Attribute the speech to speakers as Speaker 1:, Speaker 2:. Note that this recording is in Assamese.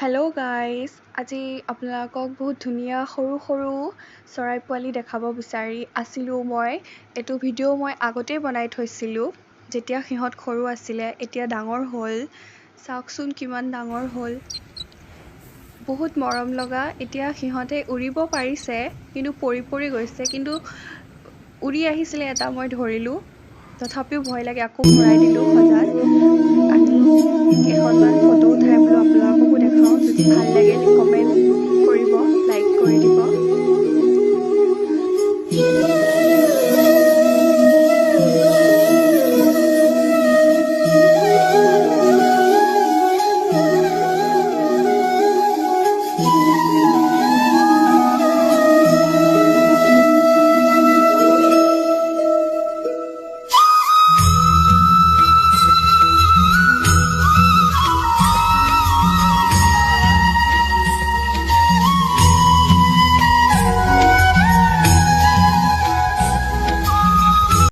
Speaker 1: হেল্ল' গাইজ, আজি আপোনালোকক বহুত ধুনীয়া সৰু সৰু চৰাই পোৱালি দেখাব বিচাৰি আছিলোঁ মই। এইটো ভিডিঅ' মই আগতেই বনাই থৈছিলোঁ যেতিয়া সিহঁত সৰু আছিলে, এতিয়া ডাঙৰ হ'ল। চাওকচোন কিমান ডাঙৰ হ'ল, বহুত মৰম লগা। এতিয়া সিহঁতে উৰিব পাৰিছে কিন্তু পৰি গৈছে, কিন্তু উৰি আহিছিলে এটা মই ধৰিলোঁ, তথাপিও ভয় লাগে, আকৌ ভৰাই দিলোঁ সজাত আনি। কেইখনমান ফটো উঠাই বোলো আপোনালোককো দেখাওঁ। যদি ভাল লাগে কমেণ্ট কৰিব, লাইক কৰি দিব।